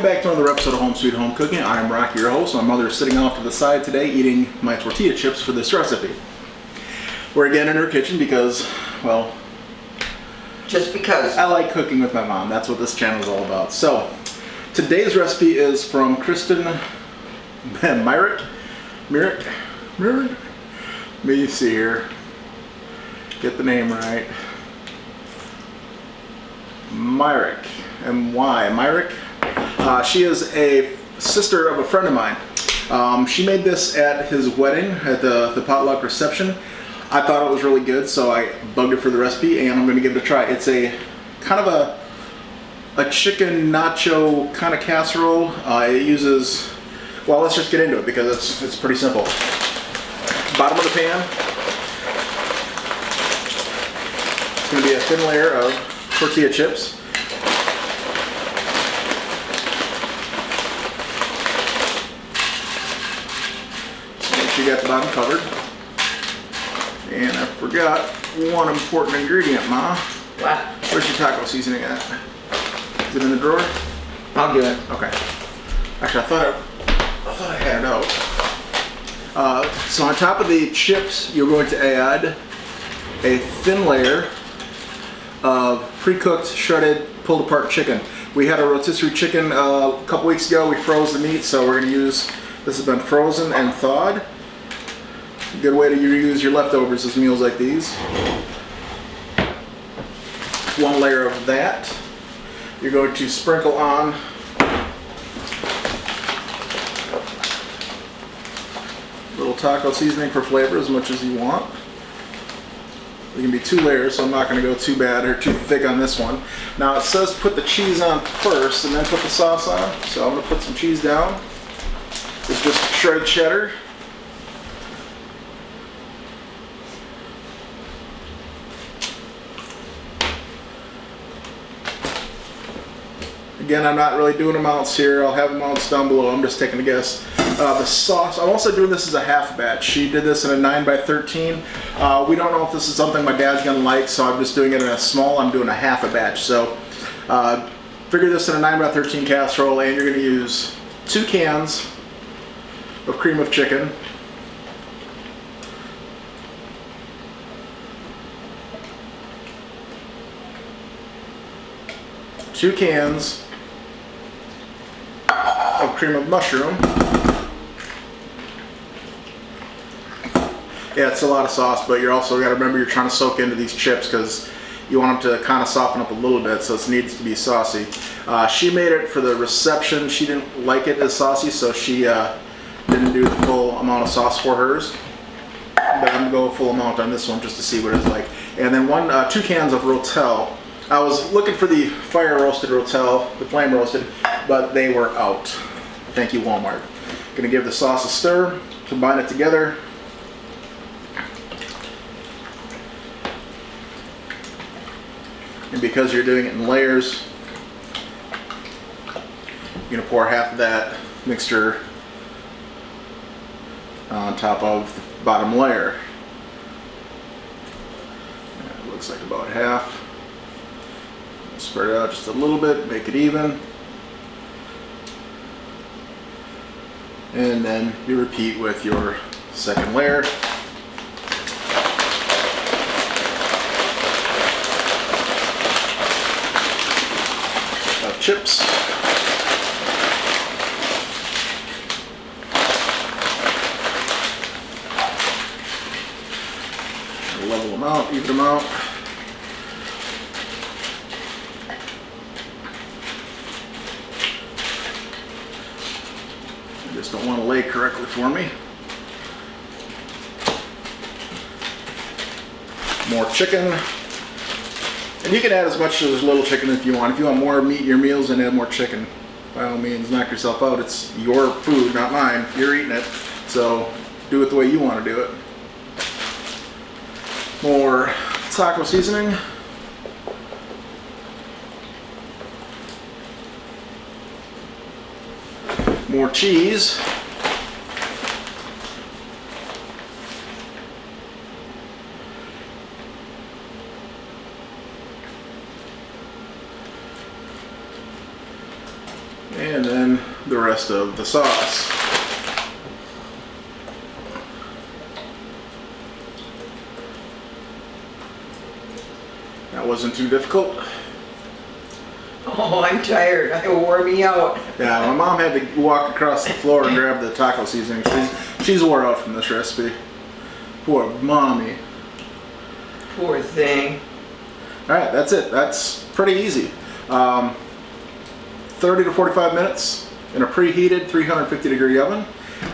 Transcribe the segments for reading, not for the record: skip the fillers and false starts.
Welcome back to another episode of Home Sweet Home Cooking. I'm Rocky, your host. My mother is sitting off to the side today eating my tortilla chips for this recipe. We're again in her kitchen because, well, just because. I like cooking with my mom. That's what this channel is all about. So, today's recipe is from Christyn Myrick. Let me see here. Get the name right. Myrick. M-Y. Myrick. She is a sister of a friend of mine. She made this at his wedding, at the potluck reception. I thought it was really good, so I bugged her for the recipe, and I'm going to give it a try. It's a kind of a chicken nacho kind of casserole. It uses, well, let's just get into it because it's pretty simple. Bottom of the pan, it's going to be a thin layer of tortilla chips. You got the bottom covered. And I forgot one important ingredient, Ma. What? Where's your taco seasoning at? Is it in the drawer? I'll get it. Okay. Actually, I thought I had it out. So on top of the chips, you're going to add a thin layer of pre-cooked, shredded, pulled apart chicken. We had a rotisserie chicken a couple weeks ago. We froze the meat, so we're going to use, this has been frozen and thawed. A good way to reuse your leftovers is meals like these. One layer of that. You're going to sprinkle on a little taco seasoning for flavor, as much as you want. It can be 2 layers, so I'm not going to go too bad or too thick on this one. Now it says put the cheese on first and then put the sauce on, so I'm going to put some cheese down. It's just shredded cheddar. Again, I'm not really doing amounts here. I'll have amounts down below. I'm just taking a guess. The sauce, I'm also doing this as a half batch. She did this in a 9x13. We don't know if this is something my dad's gonna like, so I'm just doing it in a small. I'm doing a half a batch. So figure this in a 9x13 casserole, and you're gonna use 2 cans of cream of chicken. Two cans of cream of mushroom. Yeah, it's a lot of sauce, but you're also got to remember you're trying to soak into these chips because you want them to kind of soften up a little bit, so it needs to be saucy. She made it for the reception. She didn't like it as saucy, so she didn't do the full amount of sauce for hers. But I'm gonna go full amount on this one just to see what it's like. And then 2 cans of rotel. I was looking for the fire roasted rotel, the flame roasted, but they were out. Thank you, Walmart. Gonna give the sauce a stir, combine it together. And because you're doing it in layers, you're gonna pour half of that mixture on top of the bottom layer. It looks like about half. Spread it out just a little bit, make it even. And then you repeat with your second layer. Of chips. Level them out, even them out. Just don't want to lay correctly for me. More chicken. And you can add as much as little chicken if you want. If you want more meat in your meals, then add more chicken. By all means, knock yourself out. It's your food, not mine. You're eating it. So do it the way you want to do it. More taco seasoning. More cheese. And then the rest of the sauce. That wasn't too difficult. Oh, I'm tired. It wore me out. Yeah, my mom had to walk across the floor and grab the taco seasoning. She's wore out from this recipe. Poor mommy. Poor thing. Alright, that's it. That's pretty easy. 30 to 45 minutes in a preheated 350 degree oven.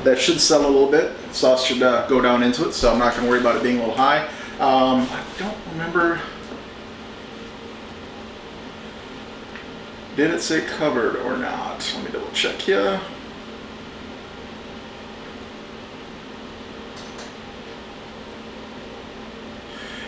That should settle a little bit. Sauce should go down into it, so I'm not going to worry about it being a little high. I don't remember. Did it say covered or not? Let me double check here.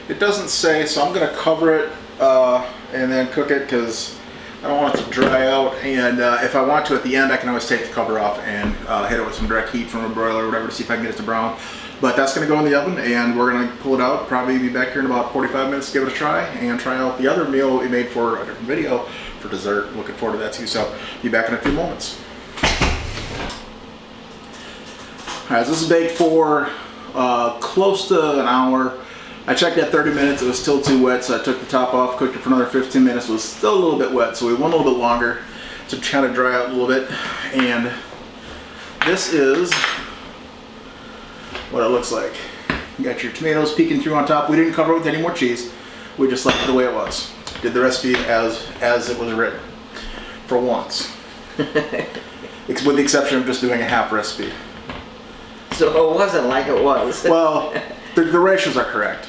It doesn't say, so I'm going to cover it and then cook it because I don't want it to dry out. And if I want to at the end, I can always take the cover off and hit it with some direct heat from a broiler or whatever to see if I can get it to brown. But that's going to go in the oven, and we're going to pull it out. Probably be back here in about 45 minutes to give it a try and try out the other meal we made for a different video for dessert. Looking forward to that too. So be back in a few moments. Alright, so this is baked for close to an hour. I checked at 30 minutes, it was still too wet, so I took the top off, cooked it for another 15 minutes. It was still a little bit wet, so we went a little bit longer to kind of dry out a little bit. And this is what it looks like. You got your tomatoes peeking through on top. We didn't cover it with any more cheese. We just left it the way it was. Did the recipe as it was written, for once. With the exception of just doing a half recipe. So it wasn't like it was. Well, the ratios are correct.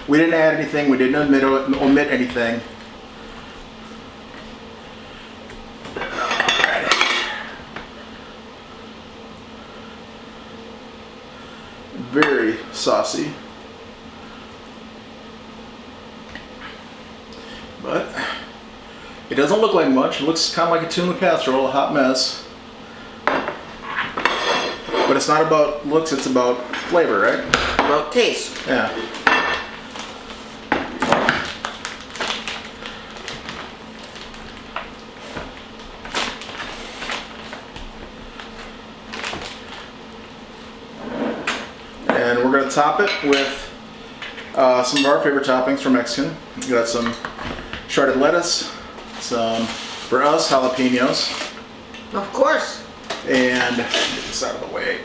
We didn't add anything. We didn't omit anything. Very saucy. But it doesn't look like much. It looks kind of like a tuna casserole, a hot mess. But it's not about looks, it's about flavor, right? About taste. Yeah. And we're going to top it with some of our favorite toppings from Mexican. We got some shredded lettuce, some, for us, jalapenos. Of course. And get this out of the way.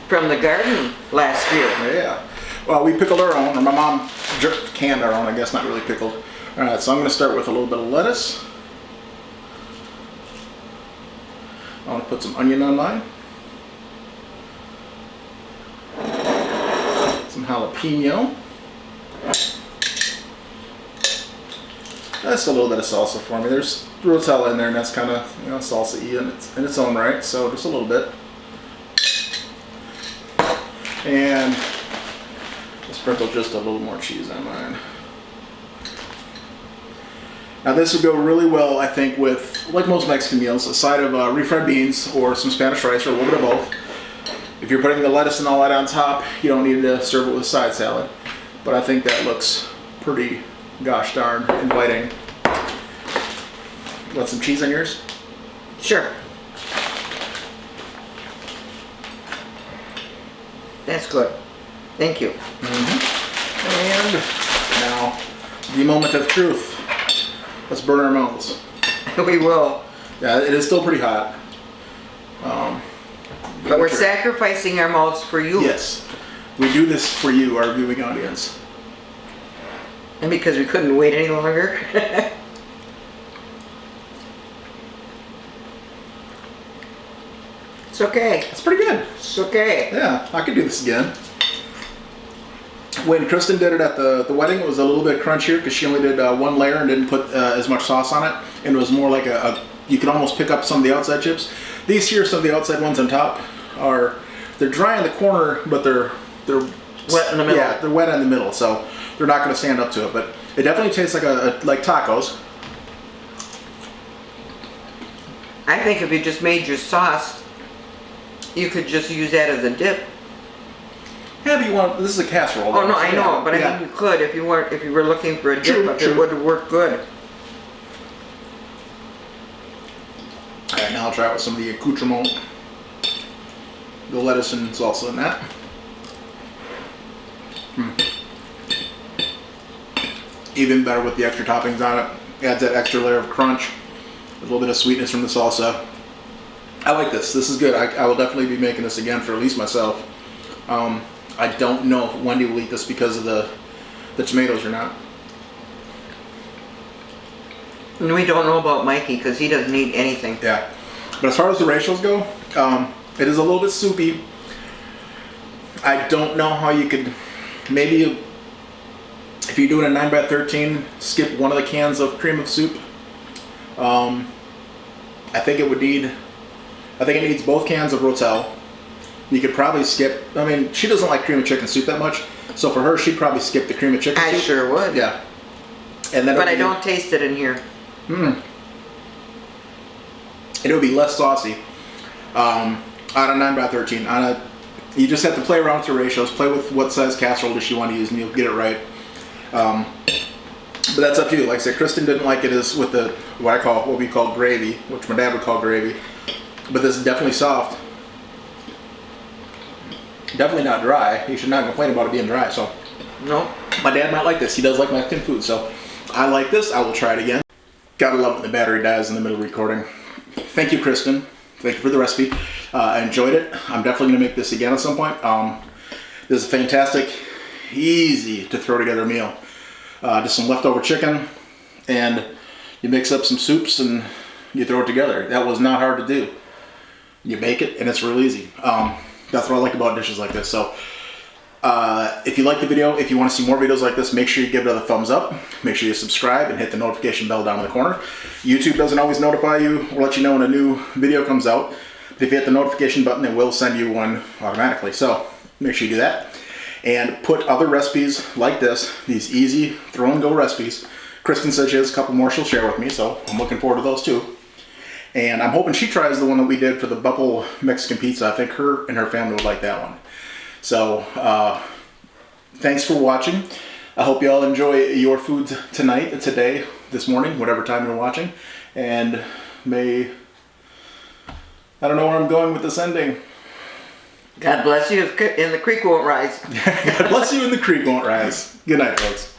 From the garden last year. Yeah. Well, we pickled our own, or my mom canned our own, I guess, not really pickled. Alright, so I'm going to start with a little bit of lettuce. I want to put some onion on mine. Some jalapeno. That's a little bit of salsa for me. There's rotel in there, and that's kind of, you know, salsa-y in its own right, so just a little bit. And I'll sprinkle just a little more cheese on mine. Now this would go really well, I think, with, like most Mexican meals, a side of refried beans or some Spanish rice or a little bit of both. If you're putting the lettuce and all that on top, you don't need to serve it with a side salad. But I think that looks pretty gosh darn inviting. Want some cheese on yours? Sure. That's good. Thank you. And now, the moment of truth. Let's burn our mouths. We will. Yeah, it is still pretty hot. But we're sacrificing our mouths for you. Yes. We do this for you, our viewing audience. And because we couldn't wait any longer. It's okay. It's pretty good. It's okay. Yeah, I could do this again. When Christyn did it at the wedding, it was a little bit crunchier because she only did one layer and didn't put as much sauce on it. And it was more like you could almost pick up some of the outside chips. These here, some of the outside ones on top, they're dry in the corner, but they're wet in the middle. Yeah, they're wet in the middle, so they're not going to stand up to it. But it definitely tastes like tacos. I think if you just made your sauce, you could just use that as a dip. Yeah, but you want, this is a casserole. Oh no, I know, yeah, but yeah. I mean you could if you were looking for a dip, True, but true. it would work good. And I'll try it with some of the accoutrement. The lettuce and salsa in that. Even better with the extra toppings on it. Adds that extra layer of crunch. A little bit of sweetness from the salsa. I like this. This is good. I will definitely be making this again for at least myself. I don't know if Wendy will eat this because of the tomatoes or not. And we don't know about Mikey because he doesn't eat anything. Yeah. But as far as the ratios go, it is a little bit soupy. I don't know how you could, maybe if you're doing a 9x13, skip one of the cans of cream of soup. I think it needs both cans of rotel. You could probably skip, I mean, she doesn't like cream of chicken soup that much, so for her, she'd probably skip the cream of chicken soup. I sure would. Yeah. And then but I don't taste it in here. And it would be less saucy on a 9x13. You just have to play around with the ratios, play with what size casserole dish you want to use, and you'll get it right. But that's up to you. Like I said, Christyn didn't like it as with the what we call gravy, which my dad would call gravy. But this is definitely soft. Definitely not dry. You should not complain about it being dry. So, no. My dad might like this. He does like Mexican food, so I like this. I will try it again. Gotta love when the battery dies in the middle of recording. Thank you, Christyn. Thank you for the recipe. I enjoyed it. I'm definitely gonna make this again at some point. This is fantastic, easy to throw together meal. Just some leftover chicken, and you mix up some soups and you throw it together. That was not hard to do. You make it, and it's real easy. That's what I like about dishes like this. So, if you like the video, if you want to see more videos like this, make sure you give it a thumbs up. Make sure you subscribe and hit the notification bell down in the corner. YouTube doesn't always notify you or let you know when a new video comes out. But if you hit the notification button, it will send you one automatically. So make sure you do that. And put other recipes like this, these easy throw and go recipes. Christyn said she has a couple more she'll share with me, so I'm looking forward to those too. And I'm hoping she tries the one that we did for the Bubble Mexican pizza. I think her and her family would like that one. So, thanks for watching. I hope you all enjoy your food tonight, today, this morning, whatever time you're watching. And I don't know where I'm going with this ending. God bless you and the creek won't rise. God bless you and the creek won't rise. Good night, folks.